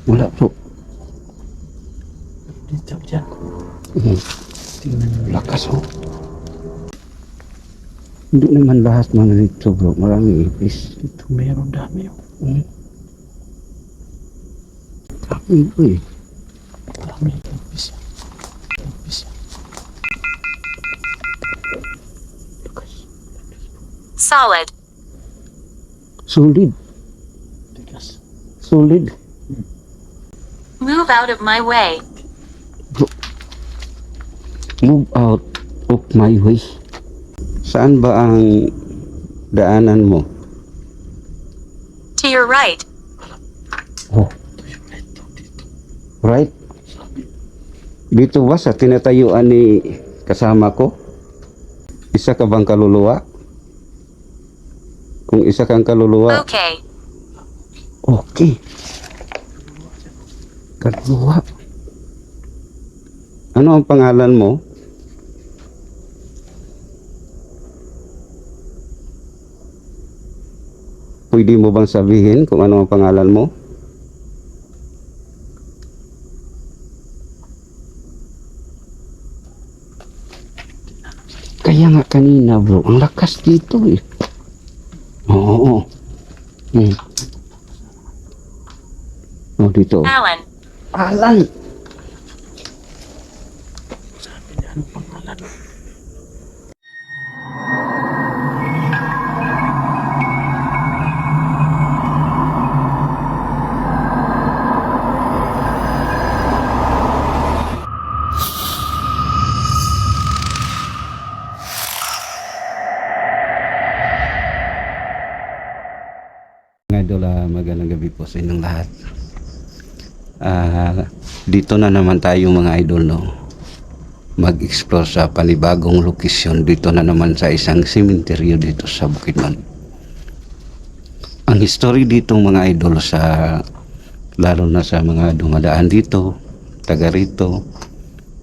Wala bro. Dito dyan. Tingnan mo, lakas oh. Hindi naman lahat mga dito bro, maraming ipis. Dito meron dami oh. Dami bro eh. Dami ipis. Ipis. Solid. Solid. Tigas. Solid. Move out of my way. Move out of my way. Saan ba ang daanan mo? To your right. Oh, right? Dito ba sa tinatayuan ni kasama ko? Isa ka bang kaluluwa? Kung isa kang kaluluwa, Okay. okay. Kaluluwa. Ano ang pangalan mo? Pwede mo bang sabihin kung ano ang pangalan mo? Kaya nga kanina bro, ang lakas dito eh. Oo. Oh, dito. Alan. Alan. Sabi niya anong pangalan. Mga idol, magandang gabi po sa inyong lahat. Dito na naman tayo mga idol, no? Mag-explore sa panibagong lokasyon. Dito na naman sa isang sementeryo dito sa Bukidnon. Ang history dito mga idol, lalo na sa mga dumadaan dito, taga rito,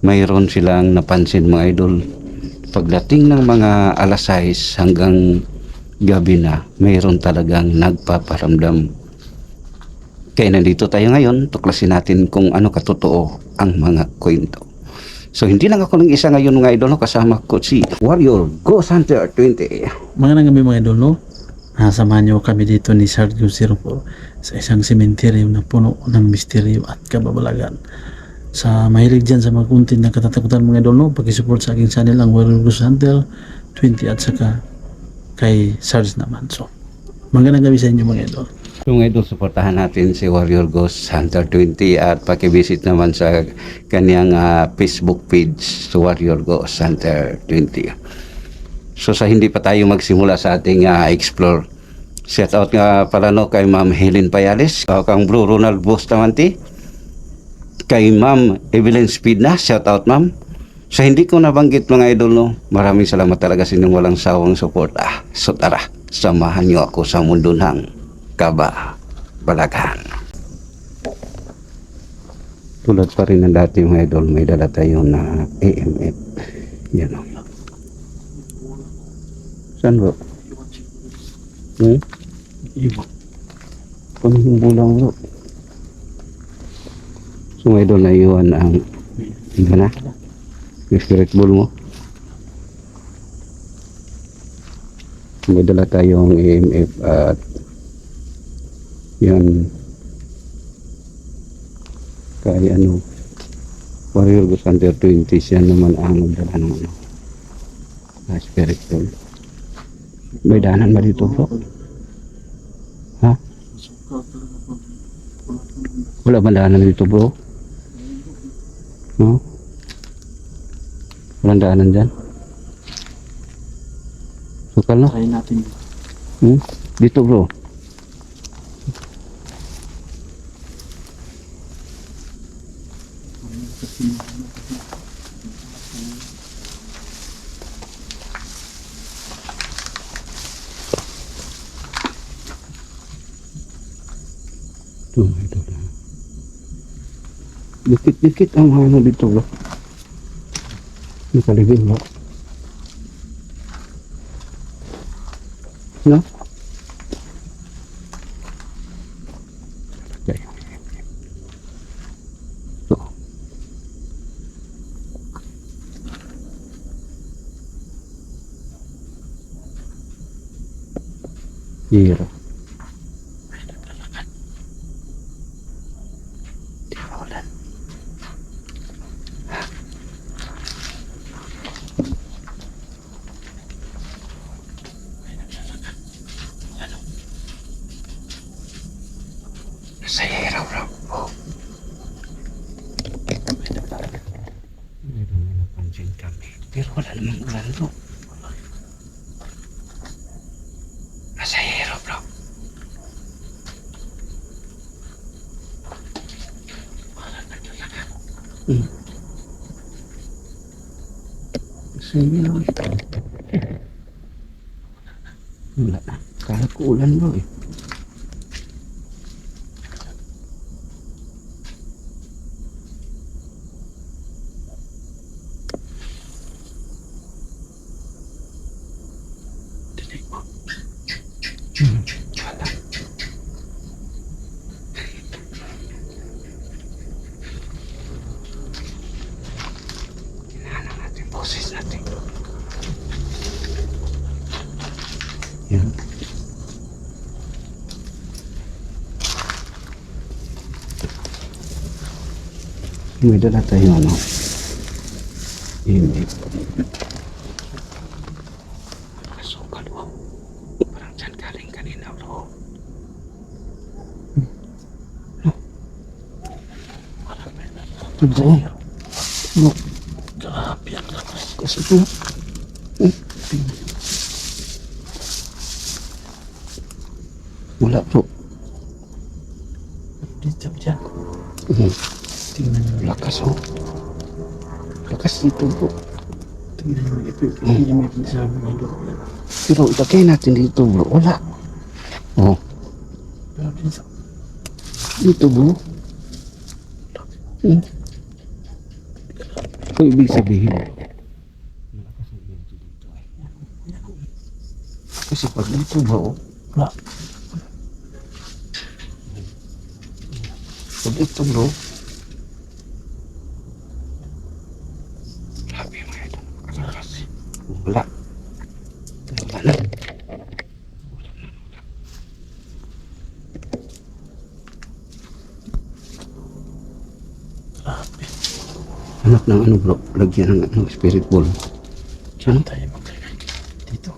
mayroon silang napansin mga idol. Pagdating ng mga alas 6 hanggang gabi na, mayroon talagang nagpaparamdam. Kaya nandito tayo ngayon, tuklasin natin kung ano katotoo ang mga kwento. So hindi lang ako ng isa ngayon mga idol, kasama ko si Warrior Ghost Hunter 20. Mga nangami mga idol, no? Samahan niyo kami dito ni Sergio Zirpo sa isang sementeryo na puno ng misteryo at kababalagan. Sa mahilig dyan sa mga content na katatakutan mga idol, no? Pag-support sa aking channel ang Warrior Ghost Hunter 20 at saka kay Sarge naman. So, magandang gabi sa inyo mga idol. So mga idol, suportahan natin si Warrior Ghost Hunter 20 at pakivisit naman sa kanyang Facebook page, so Warrior Ghost Hunter 20. So sa hindi pa tayo magsimula sa ating explore, shout out nga pala no kay Ma'am Helen Payales, kang Bro Ronald Bustamante, kay Ma'am Evelyn Speedna, shout out ma'am. Sa hindi ko nabanggit mga idol, no, maraming salamat talaga sa inyong walang sawang suporta. So tara, samahan niyo ako sa mundo ng kababalagan. Tulad pa rin ng dati mga idol, may dala tayo na AMF. Yan o. Saan ba? Panahong bulang bro. So mga idol, na iwan ang iba na yung spirit ball mo. May dala tayong AMF at yan kay Warrior Ghost Hunter 20. Siya naman ang magdala ng spirit ball. May daanan ba dito bro? Ha? Wala ba daanan dito bro? No? Walang daanan dyan? Sukal no? Try natin. Dito bro. Ito. Dikit-dikit ang ano dito bro. Nakaligid bro. No? Zero. May naglalakad. Di ba ulan? May naglalakad. Ano? Nasa hiraw raw. Oh. May naglalakad. Meron na napansin kami. Pero wala namang ulan bro. Nasa hiraw bro. Parang naglalakad. Nasa hiraw. Wala na. Kala ko ulan bro eh. Dinig mo. Wala. Hinahanap natin boses natin. Yan. May dala tayo ano. Hindi. Kasukal mo. Parang dyan galing kanina bro. Parang may naglalakad. Bro. Bro. Grabe ang lakas. Kasi bro. Wala bro. Dito dyan. Mhm. Tingnan mo. Lakas oh. Lakas dito bro. Tingnan mo. Ito yung may pinasabi ng idol. Pero ilagay natin dito bro. Wala. Oh. Pero dito. Dito bro. Kung ibig sabihin kasi pag dito bro. Wala. Pag dito bro. Grabe mga ito. Kalakas. Wala. Wala na. Grabe. Anak ng ano bro. Lagyan ng ano, spirit ball. Diyan tayo maglagay. Dito.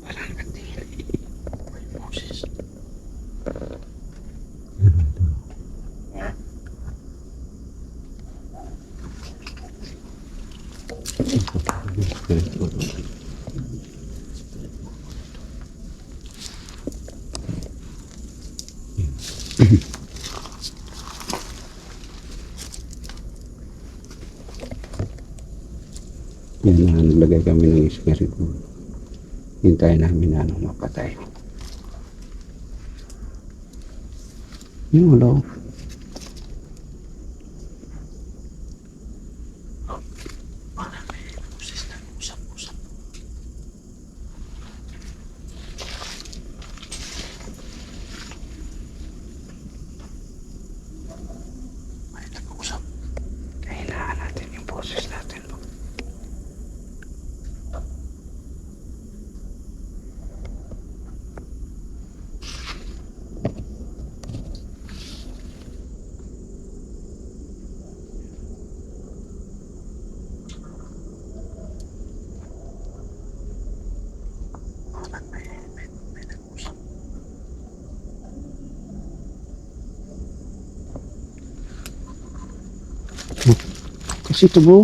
Wala na katingin. May boses. Spirit ball. Yan na, naglagay kami ng spirit ball. Hintayin namin na ano, mapatay. Yung hello. Parang may boses na usap-usap. May nag-uusap. Kahinaan natin yung boses natin. Parang may nag-uusap. Kasi ito bro.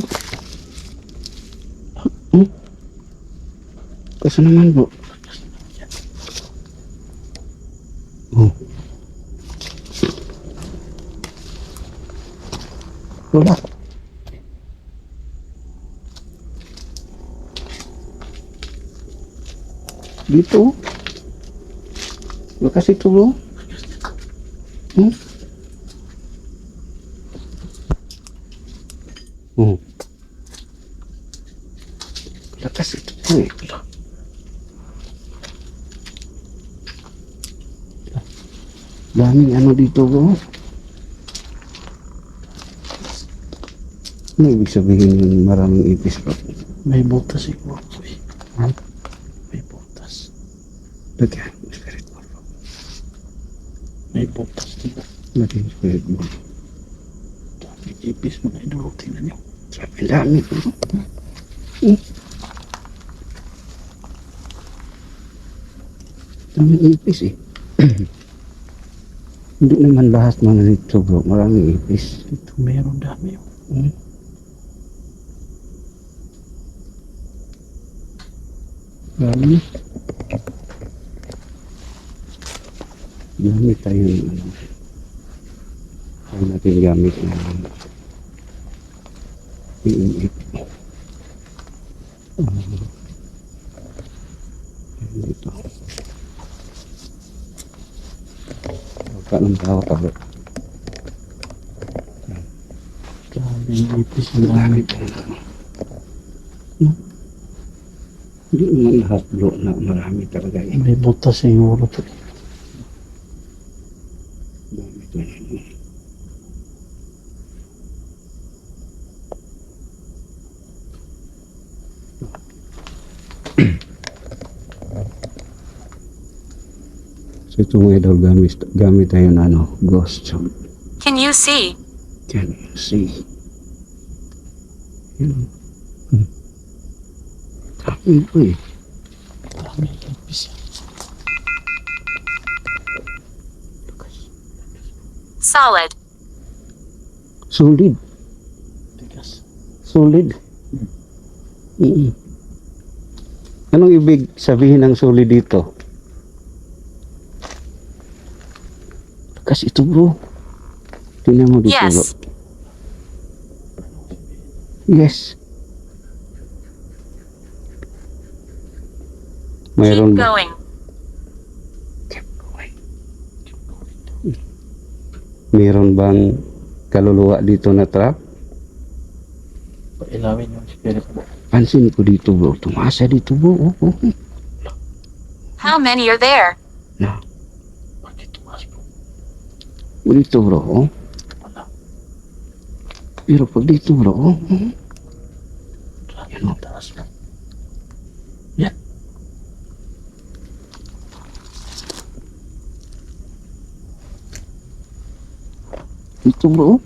Kasi naman bro. Oh. Wala. Dito. Lakas ito bro. Oh. Lakas ito bro eh. Daming ano dito bro. Ano ibig sabihin yung maraming ipis bro? May butas siguro. Ha? May butas. Lagyan mo spirit bro. May butas diba? Lagyan mo spirit bro. Daming ipis mga idol. Tingnan nyo. Sabi dami bro. Daming ipis eh. Hindi naman lahat mga nito bro. Maraming ipis. Ito meron dami. Dami. Dami tayo ano. Kaya natin gamit na iinit. Dito. Huwag ng tawa ka bro. Daming ipis. Ang Dami dami. tayo. Hindi naman lahat bro na marami talaga eh. May butas siguro to. Dami tayo. So ito mga idol, gamit tayo na ano, ghost. So, Can you see? can you see? Yun. Dami po eh. Daming ipis. Solid. Solid. Tigas. Solid. Anong ibig sabihin ng solid dito? Kasi ito bro. Tingnan mo dito bro. Yes. Yes. Mayroon Keep ba? going. Keep going. Mayroon bang kaluluwa dito na trap? Pailawin yung spirit mo. Pansin ko dito bro. Tumasa dito bro. Oh. How many are there? Na. Bakit tumas po? Dito bro. Oh. Wala. Pero pag dito bro. Oh. Grabe yung taas mo. Yan. Dito bro.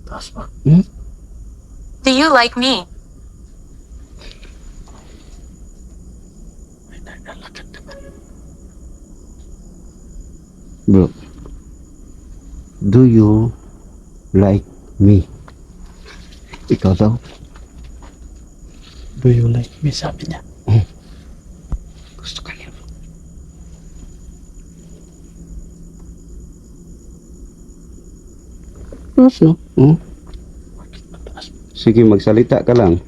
Taas pa. Do you like me? May naglalakad naman. Bro. Do you like me? Ikaw daw. Do you like me? Sabi niya. Gusto ka niya bro. Yes, no? Bakit mataas mo? Sige, magsalita ka lang.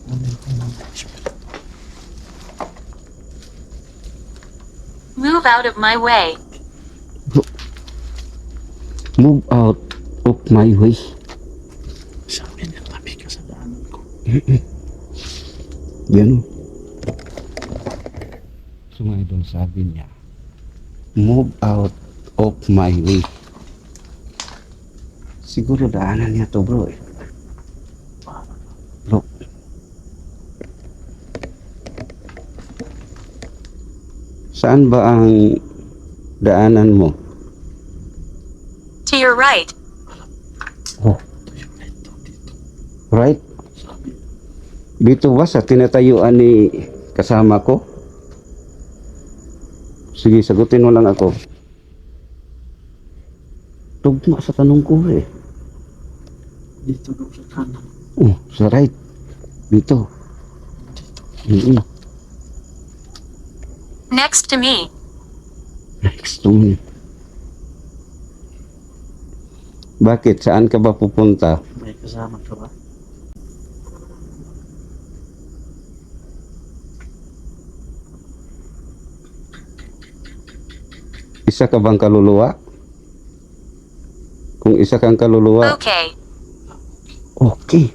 Ano yung mga spirit? Move out of my way. Move out of my way. Sabi niya, tabi ka sa daanan ko. Yan. So mga idol, sabi niya, move out of my way. Siguro daanan niya to bro eh. Bro. Saan ba ang daanan mo? To your right. Oh, Ito yung ito dito. right? Sabi. Dito ba sa tinatayuan ni kasama ko? Sige, sagutin mo lang ako. Tugma sa tanong ko eh. Dito daw sa kanan. Oh, sa right. Dito. Dito. Next to me. Next to me. Bakit? Saan ka ba pupunta? May kasama ka ba? Isa ka bang kaluluwa? Kung isa kang kaluluwa. Okay. Okay.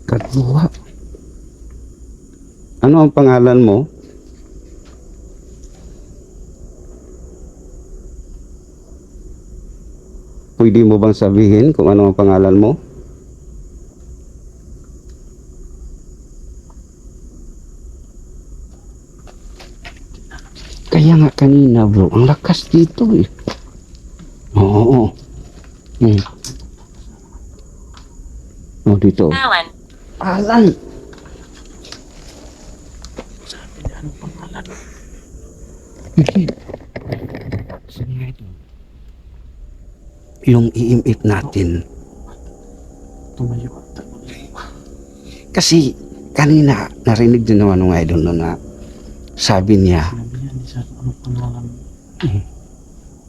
Kaluluwa. Ano ang pangalan mo? Pwede mo bang sabihin kung ano ang pangalan mo? Kaya nga kanina bro, ang lakas dito eh. Oo. Hmm. Oh, dito. Alan. Alan. Sabi niya, anong pangalan? Hindi. Saan nga ito? Yung iimip natin. Tumayo. Kasi kanina narinig din naman ng idol no na sabi niya, Sabi niya, ni Sir, anong pangalan?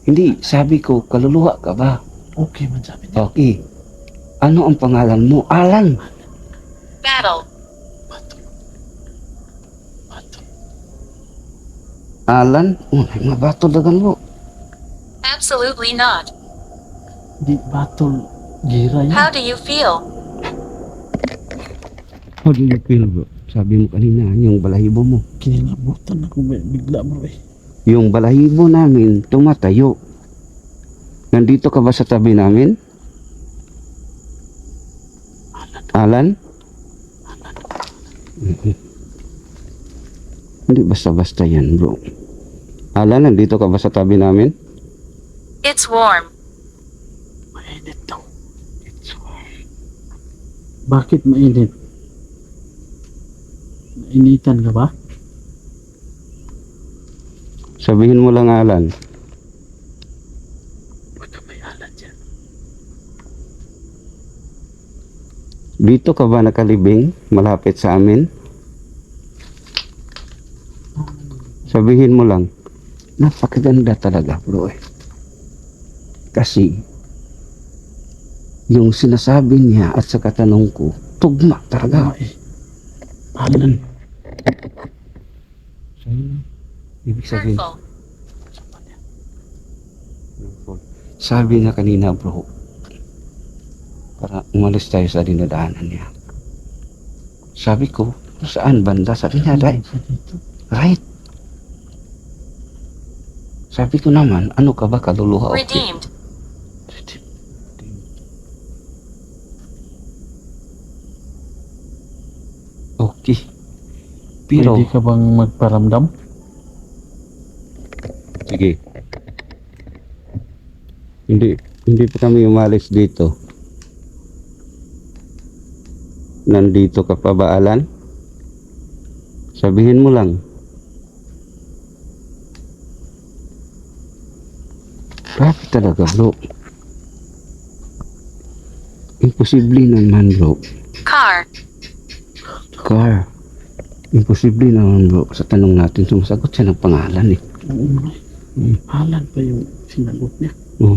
hindi, sabi ko, kaluluwa ka ba? Okay man, sabi niya. Okay. Ano ang pangalan mo? Alan. Battle. Bato. Bato. Alan? Oh, may mga bato dagan mo. Absolutely not. Di battle. Gira yan. How do you feel? How do you feel bro? Sabi mo kanina, yung balahibo mo. Kinilabutan ako bigla bro eh. Yung balahibo namin, tumatayo. Nandito ka ba sa tabi namin? Alan? Mhm. Hindi basta-basta yan bro. Alan, nandito ka ba sa tabi namin? It's warm. Mainit daw. Bakit mainit? Nainitan ka ba? Sabihin mo lang Alan. Baka may alat dyan. Dito ka ba nakalibing malapit sa amin? Sabihin mo lang. Napakaganda talaga bro eh. Kasi yung sinasabi niya at sa katanong ko, tugma talaga. Eh. Alan. Ibig sabihin, Hurtful. sabi niya kanina bro, para umalis tayo sa dinadaanan niya. Sabi ko, saan banda? Sabi niya, right. Sa dito. Right. Sabi ko naman, ano ka ba kaluluwa? Okay. Redeemed. Okay. Pero, Pwede ka bang magparamdam? sige. Hindi pa kami umalis dito. Nandito ka pa ba, Alan? Sabihin mo lang. Grabe talaga, bro. Imposible naman, bro. Car. Car. Imposible naman, bro. Sa tanong natin, sumasagot siya ng pangalan, eh. Oo nga. Alan pa yung sinagot niya. Oh.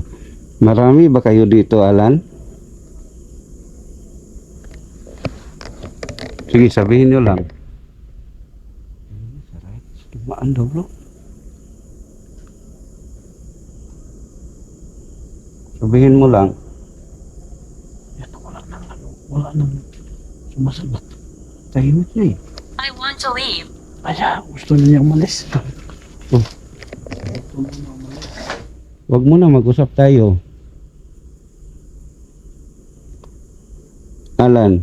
Marami ba kayo dito, Alan? Sige, sabihin nyo lang. Tumaan daw, bro. Sabihin mo lang. Yan, wala nang sumasagot. Tahimik na eh. I want to leave. Kaya gusto na niya umalis. Oh. Wag mo na mag-usap tayo. Alan,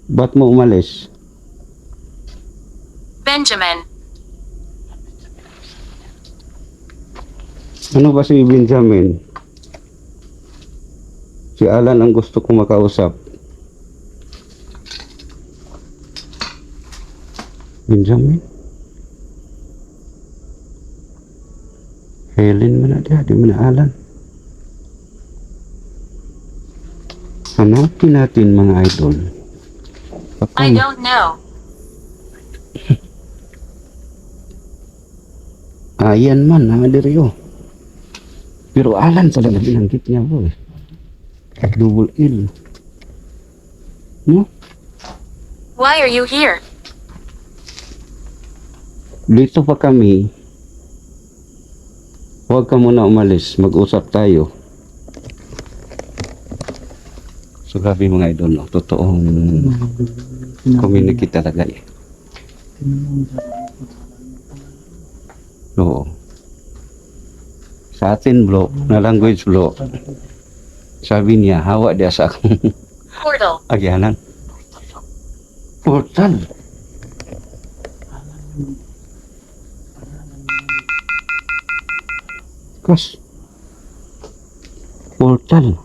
ba't mo umalis? Benjamin. Ano ba si Benjamin? Si Alan ang gusto kong makausap. Benjamin? Helen mo na dia, di mo na Alan. Hanapin natin mga idol. I don't know. Ayan man, Diryo. Pero Alan talaga binanggit niya bro eh. Double L. No? Why are you here? Dito pa kami. Huwag ka muna umalis. Mag-usap tayo. So grabe mga idol, no? Totoong communicate talaga eh. Oo. Sa atin bro, na language bro, sabi niya, hawa dia sa akong Portal. agyanan. Portal. Kas. Portal.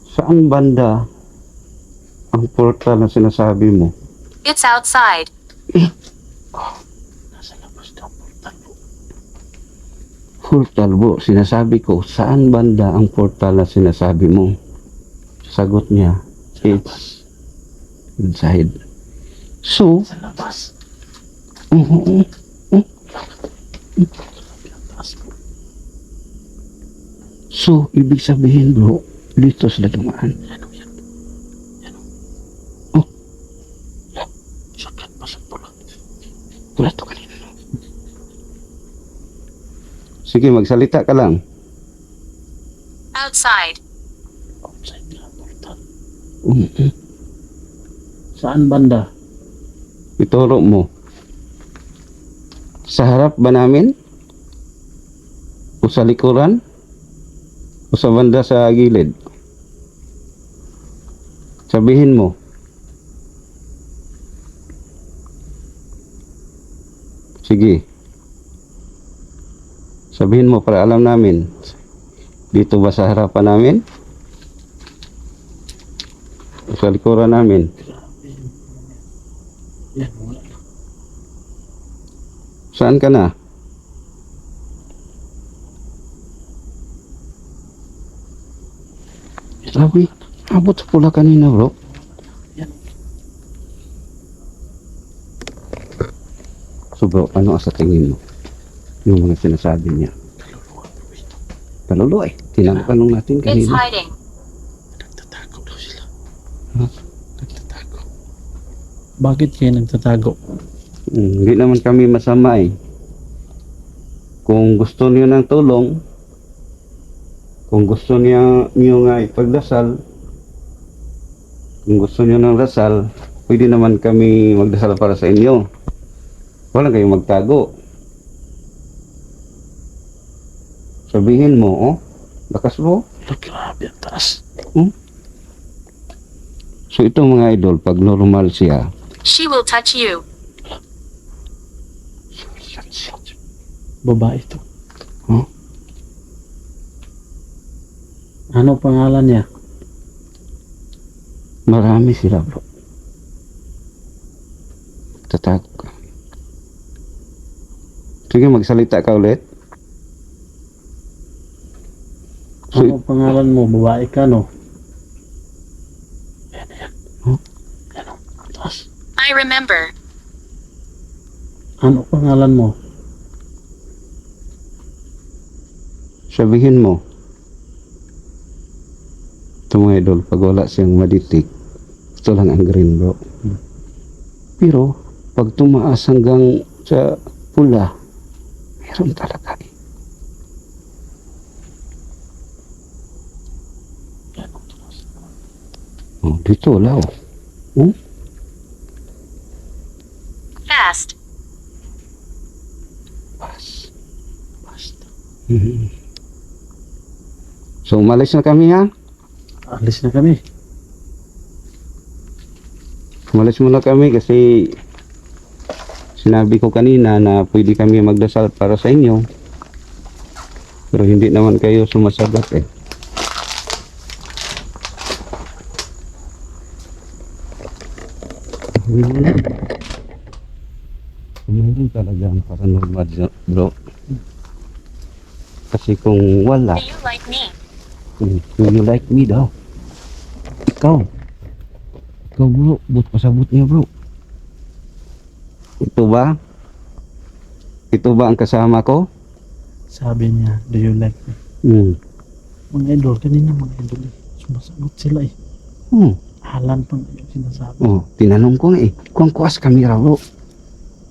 Saan banda ang portal na sinasabi mo? It's outside. Nasa labas daw portal po. Portal bro, sinasabi ko, saan banda ang portal na sinasabi mo? Sagot niya, it's inside. So, Sa labas. uh, Taas po. so, ibig sabihin bro, dito sila dumaan. Yan o, yan. Yan Oh. o. Sakit pa sa pula. Wala to kanina. No? Sige, magsalita ka lang. Outside. Outside na portal. Uh, Saan banda? Ituro mo. Sa harap ba namin? O sa likuran? O sa banda sa gilid? Sabihin mo. Sige. Sabihin mo para alam namin. Dito ba sa harapan namin? O sa likuran namin? Yan, wala. Saan ka na? Sabi, abot sa pula kanina bro. Yan. So bro, ano sa tingin mo? Yung mga sinasabi niya. Kaluluwa po ito. Kaluluwa eh. Tinatanong natin It's kanina. hiding. Nagtatago daw sila. Ha? Nagtatago. Bakit kayo nagtatago? Hindi naman kami masama eh. Kung gusto niyo ng tulong, kung gusto niyo nga ipagdasal, kung gusto niyo ng dasal, pwede naman kami magdasal para sa inyo. Wala kayong magtago. Sabihin mo, oh, lakas mo. Look, grabe ang taas. So ito mga idol, pag normal siya, She will touch you. Babae ito. Huh? Ano pangalan niya? marami sila bro. Tatakot ka. Sige, magsalita ka ulit. So, Ano pangalan mo? Babae ka, no? Yan, yan. Huh? Yan, o. Taas. I remember. Ano pangalan mo? sabihin mo. Ito mga idol, pag wala siyang maditik, ito lang ang green bro. Pero, pag tumaas hanggang sa pula, meron talaga eh. Yan, o. Taas. Oh, dito wala oh. Hmm? Fast. Pas. Basta. So, umalis na kami ha. Alis na kami. Umalis muna kami kasi sinabi ko kanina na pwede kami magdasal para sa inyo. Pero hindi naman kayo sumasagot eh. Meron talaga ang paranormal bro. Kasi kung wala, Do you like me? do you like me daw? Ikaw bro, but pasabot niya bro. Ito ba? Ito ba ang kasama ko? Sabi niya, do you like me? Mga idol, kanina mga idol eh. Sumasagot sila eh. Halan pang yung sinasabi. Oh, tinanong ko nga eh, kung kuas kamera bro.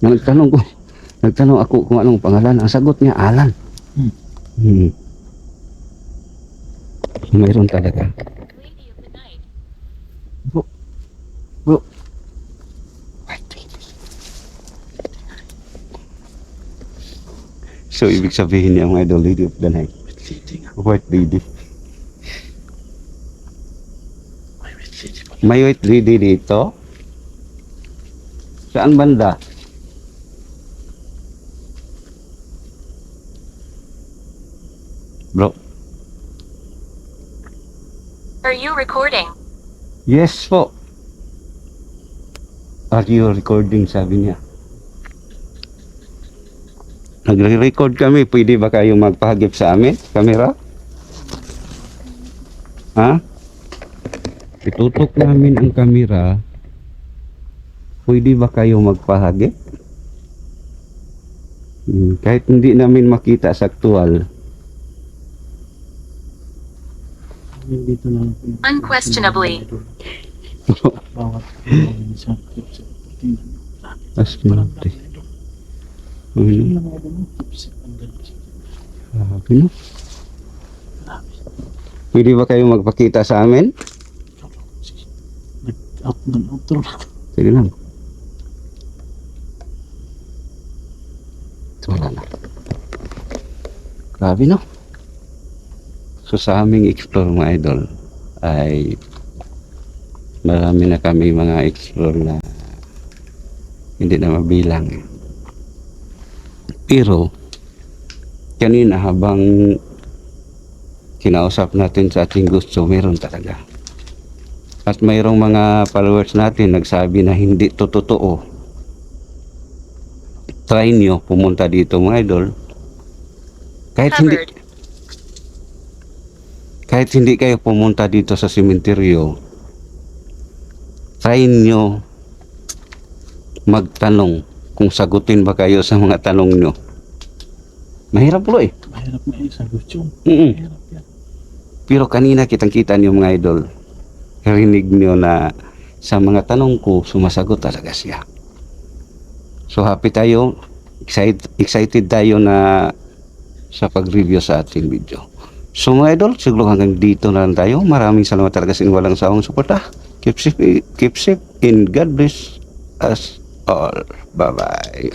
Nagtanong ako kung anong pangalan. Ang sagot niya, Alan. Mayroon talaga. Bro, So, ibig sabihin niya mga idol, Lady of the Night. wait lady nga. White lady. May wait lady pala. May white lady dito? Saan banda? Bro, Are you recording? yes po. Are you recording, sabi niya. Nagre-record kami, pwede ba kayo magpahagip sa amin? Kamera? Ha? Itutok namin ang kamera. Pwede ba kayo magpahagip? Kahit hindi namin makita sa aktual. Dito na lang po yung- Unquestionably. Bawat sa tingnan. As Parang pinatay. idol. Ano? Yun lang mga idol, no? Tipsy, ang ganda. Grabe, no? Grabe. Pwede ba kayo magpakita sa amin? Sige. Nag-outro na. Sige lang. Wala na. Grabe, no? So sa aming explore mga idol ay marami na kami mga explore na hindi na mabilang. Pero kanina habang kinausap natin sa ating gusto, meron talaga. At mayroong mga followers natin nagsabi na hindi to totoo. Try nyo pumunta dito mga idol. Covered. Kahit hindi kayo pumunta dito sa sementeryo, try nyo magtanong kung sagutin ba kayo sa mga tanong nyo. Mahirap po eh. Mahirap na eh, sa YouTube. Mm-mm. Mahirap yan. Pero kanina kitang-kita niyo mga idol, rinig niyo na sa mga tanong ko, sumasagot talaga siya. So happy tayo, excited tayo na sa pag-review sa ating video. So mga idol, siguro hanggang dito na lang tayo. Maraming salamat talaga sa inyong walang sawang suporta. Keep safe and God bless us all. Bye-bye.